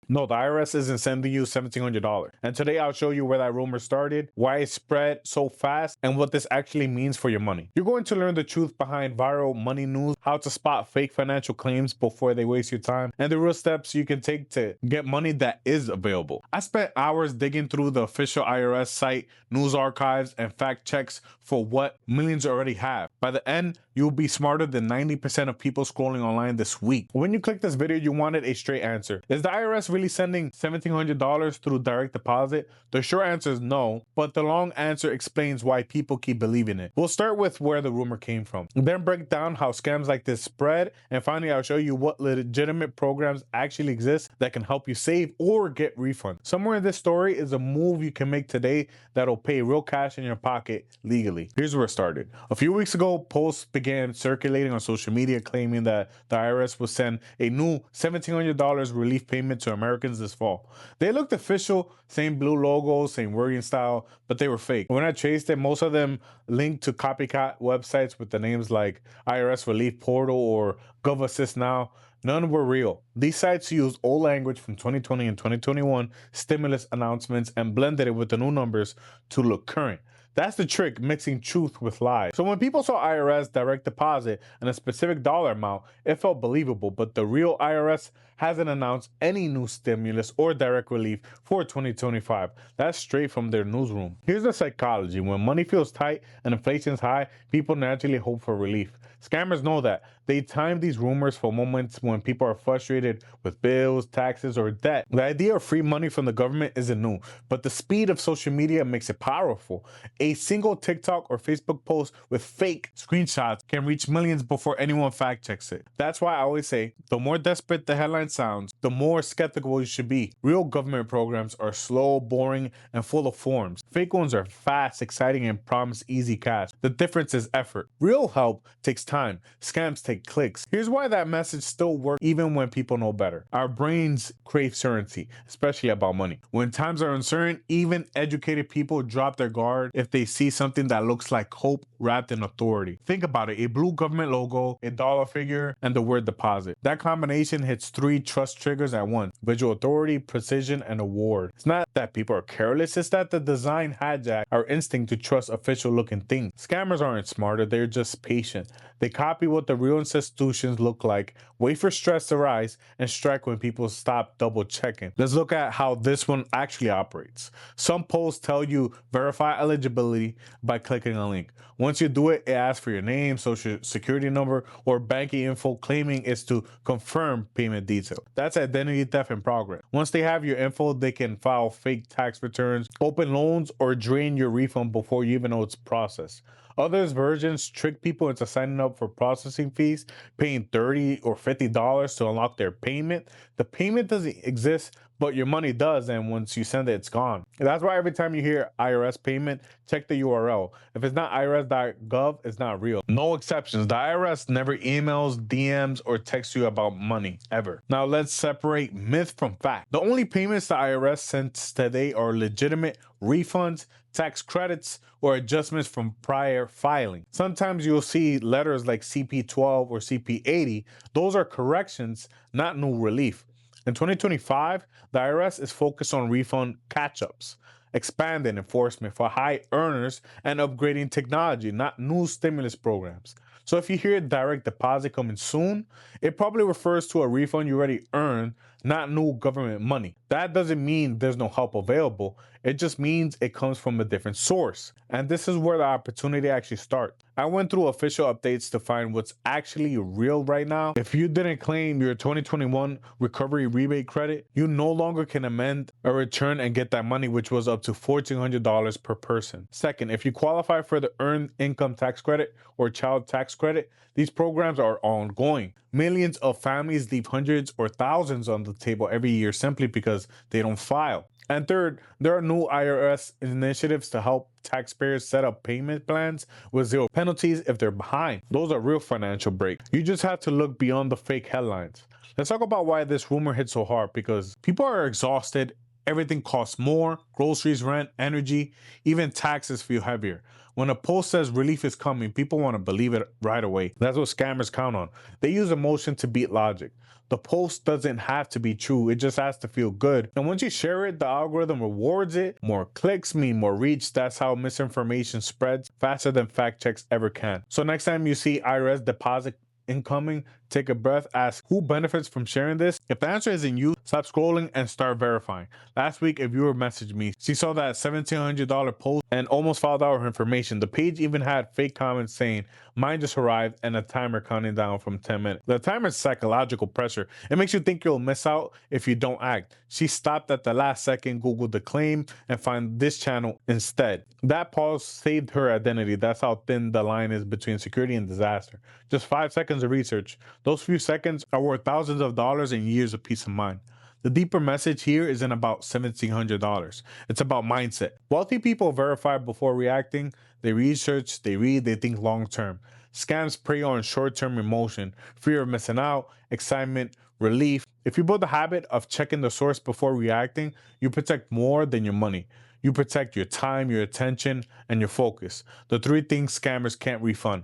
No, the IRS isn't sending you $1,700. And today I'll show you where that rumor started, why it spread so fast, and what this actually means for your money. You're going to learn the truth behind viral money news, how to spot fake financial claims before they waste your time, and the real steps you can take to get money that is available. I spent hours digging through the official IRS site, news archives, and fact checks for what millions already have. By the end, you'll be smarter than 90% of people scrolling online this week. When you click this video, you wanted a straight answer. Is the IRS really sending $1,700 through direct deposit? The short answer is no, but the long answer explains why people keep believing it. We'll start with where the rumor came from, then break down how scams like this spread, and finally I'll show you what legitimate programs actually exist that can help you save or get refunds. Somewhere in this story is a move you can make today that'll pay real cash in your pocket legally. Here's where it started. A few weeks ago, posts began circulating on social media claiming that the IRS will send a new $1,700 relief payment to Americans this fall. They looked official, same blue logo, same wording style, but they were fake. When I traced it, most of them linked to copycat websites with the names like IRS Relief Portal or GovAssist Now. None were real. These sites used old language from 2020 and 2021 stimulus announcements and blended it with the new numbers to look current. That's the trick, mixing truth with lies. So when people saw IRS direct deposit and a specific dollar amount, it felt believable, but the real IRS hasn't announced any new stimulus or direct relief for 2025. That's straight from their newsroom. Here's the psychology. When money feels tight and inflation's high, people naturally hope for relief. Scammers know that. They time these rumors for moments when people are frustrated with bills, taxes, or debt. The idea of free money from the government isn't new, but the speed of social media makes it powerful. A single TikTok or Facebook post with fake screenshots can reach millions before anyone fact checks it. That's why I always say, the more desperate the headline sounds, the more skeptical you should be. Real government programs are slow, boring, and full of forms. Fake ones are fast, exciting, and promise easy cash. The difference is effort. Real help takes time. Scams take clicks. Here's why that message still works even when people know better. Our brains crave certainty, especially about money. When times are uncertain, even educated people drop their guard if they see something that looks like hope wrapped in authority. Think about it, a blue government logo, a dollar figure, and the word deposit. That combination hits 3 trust triggers at once: visual authority, precision, and award. It's not that people are careless, it's that the design hijacked our instinct to trust official looking things. Scammers aren't smarter, they're just patient. They copy what the real institutions look like, wait for stress to rise, and strike when people stop double checking. Let's look at how this one actually operates. Some posts tell you verify eligibility by clicking a link. Once you do it, it asks for your name, social security number, or banking info, claiming it's to confirm payment detail. That's identity theft in progress. Once they have your info, they can file fake tax returns, open loans, or drain your refund before you even know it's processed. Others versions trick people into signing up for processing fees, paying $30 or $50 to unlock their payment. The payment doesn't exist, but your money does, and once you send it, it's gone. That's why every time you hear IRS payment, check the URL. If it's not irs.gov, it's not real. No exceptions. The IRS never emails, DMs, or texts you about money, ever. Now let's separate myth from fact. The only payments the IRS sends today are legitimate refunds, tax credits, or adjustments from prior filing. Sometimes you'll see letters like CP12 or CP80. Those are corrections, not new relief. In 2025, the IRS is focused on refund catch-ups, expanding enforcement for high earners, and upgrading technology, not new stimulus programs. So if you hear direct deposit coming soon, it probably refers to a refund you already earned, not new government money. That doesn't mean there's no help available. It just means it comes from a different source. And this is where the opportunity actually starts. I went through official updates to find what's actually real right now. If you didn't claim your 2021 recovery rebate credit, you no longer can amend a return and get that money, which was up to $1,400 per person. Second, if you qualify for the Earned Income Tax Credit or Child Tax Credit, these programs are ongoing. Millions of families leave hundreds or thousands on the table every year simply because they don't file. And third, there are new IRS initiatives to help taxpayers set up payment plans with zero penalties if they're behind. Those are real financial breaks. You just have to look beyond the fake headlines. Let's talk about why this rumor hit so hard, because people are exhausted. Everything costs more: groceries, rent, energy, even taxes feel heavier. When a post says relief is coming, people want to believe it right away. That's what scammers count on. They use emotion to beat logic. The post doesn't have to be true, it just has to feel good. And once you share it, the algorithm rewards it. More clicks mean more reach. That's how misinformation spreads faster than fact checks ever can. So next time you see IRS deposit incoming, take a breath, ask who benefits from sharing this. If the answer isn't you, stop scrolling and start verifying. Last week, a viewer messaged me. She saw that $1,700 post and almost filed out her information. The page even had fake comments saying, "Mine just arrived," and a timer counting down from 10 minutes. The timer is psychological pressure. It makes you think you'll miss out if you don't act. She stopped at the last second, Googled the claim, and found this channel instead. That pause saved her identity. That's how thin the line is between security and disaster. Just 5 seconds of research. Those few seconds are worth thousands of dollars and years of peace of mind. The deeper message here isn't about $1,700. It's about mindset. Wealthy people verify before reacting. They research, they read, they think long term. Scams prey on short term emotion, fear of missing out, excitement, relief. If you build the habit of checking the source before reacting, you protect more than your money. You protect your time, your attention, and your focus. The three things scammers can't refund.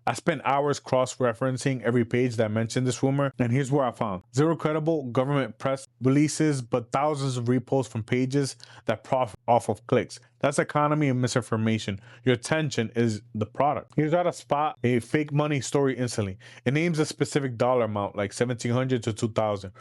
I spent hours cross-referencing every page that mentioned this rumor, and here's where I found zero credible government press releases, but thousands of reposts from pages that profit off of clicks. That's economy of misinformation. Your attention is the product. Here's how to spot a fake money story instantly. It names a specific dollar amount, like $1,700 to $2,000.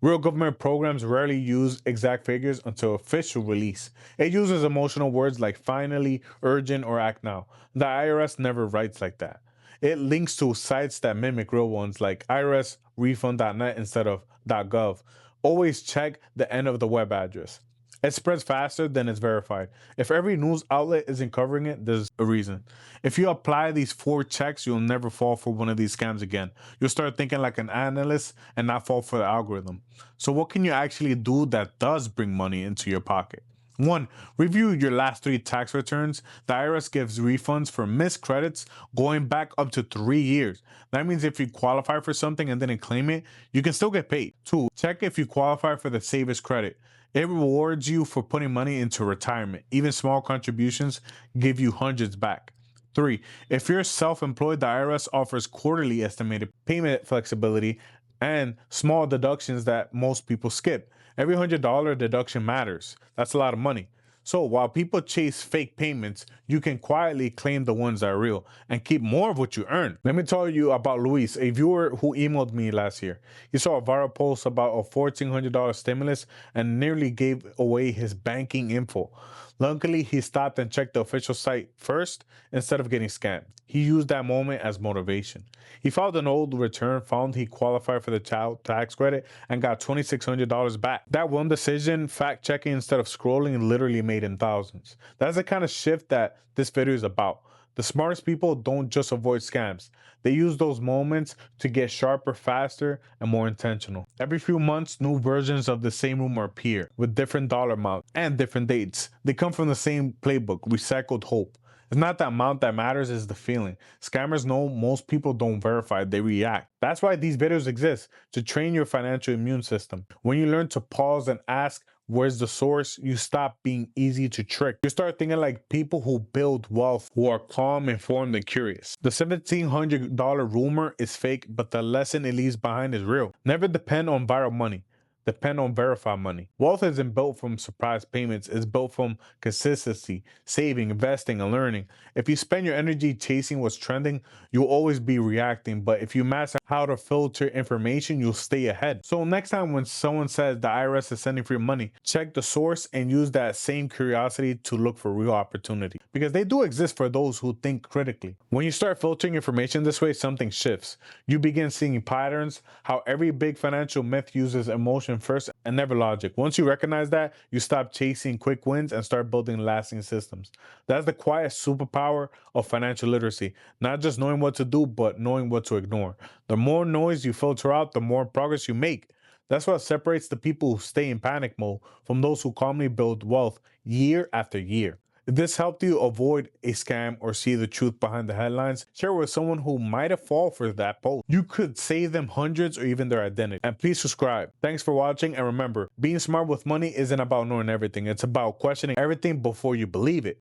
Real government programs rarely use exact figures until official release. It uses emotional words like finally, urgent, or act now. The IRS never writes like that. It links to sites that mimic real ones like IRS refund.net instead of .gov. Always check the end of the web address. It spreads faster than it's verified. If every news outlet isn't covering it, there's a reason. If you apply these 4 checks, you'll never fall for one of these scams again. You'll start thinking like an analyst and not fall for the algorithm. So what can you actually do that does bring money into your pocket? 1. Review your last 3 tax returns. The IRS gives refunds for missed credits going back up to 3 years. That means if you qualify for something and didn't claim it, you can still get paid. 2. Check if you qualify for the Savers credit. It rewards you for putting money into retirement. Even small contributions give you hundreds back. 3. If you're self-employed, the IRS offers quarterly estimated payment flexibility and small deductions that most people skip. Every $100 deduction matters. That's a lot of money. So while people chase fake payments, you can quietly claim the ones that are real and keep more of what you earn. Let me tell you about Luis, a viewer who emailed me last year. He saw a viral post about a $1,400 stimulus and nearly gave away his banking info. Luckily, he stopped and checked the official site first instead of getting scammed. He used that moment as motivation. He filed an old return, found he qualified for the child tax credit, and got $2,600 back. That one decision, fact checking instead of scrolling, literally made him thousands. That's the kind of shift that this video is about. The smartest people don't just avoid scams. They use those moments to get sharper, faster, and more intentional. Every few months, new versions of the same rumor appear with different dollar amounts and different dates. They come from the same playbook, recycled hope. It's not the amount that matters, it's the feeling. Scammers know most people don't verify, they react. That's why these videos exist, to train your financial immune system. When you learn to pause and ask, where's the source? You stop being easy to trick. You start thinking like people who build wealth, who are calm, informed, and curious. The $1,700 rumor is fake, but the lesson it leaves behind is real. Never depend on viral money. Depend on verified money. Wealth isn't built from surprise payments, it's built from consistency, saving, investing, and learning. If you spend your energy chasing what's trending, you'll always be reacting, but if you master how to filter information, you'll stay ahead. So next time when someone says the IRS is sending free money, check the source and use that same curiosity to look for real opportunity, because they do exist for those who think critically. When you start filtering information this way, something shifts. You begin seeing patterns, how every big financial myth uses emotion first and never logic. Once you recognize that, you stop chasing quick wins and start building lasting systems. That's the quiet superpower of financial literacy. Not just knowing what to do, but knowing what to ignore. The more noise you filter out, the more progress you make. That's what separates the people who stay in panic mode from those who calmly build wealth year after year. If this helped you avoid a scam or see the truth behind the headlines, share with someone who might have fallen for that post. You could save them hundreds or even their identity. And please subscribe. Thanks for watching, and remember, being smart with money isn't about knowing everything. It's about questioning everything before you believe it.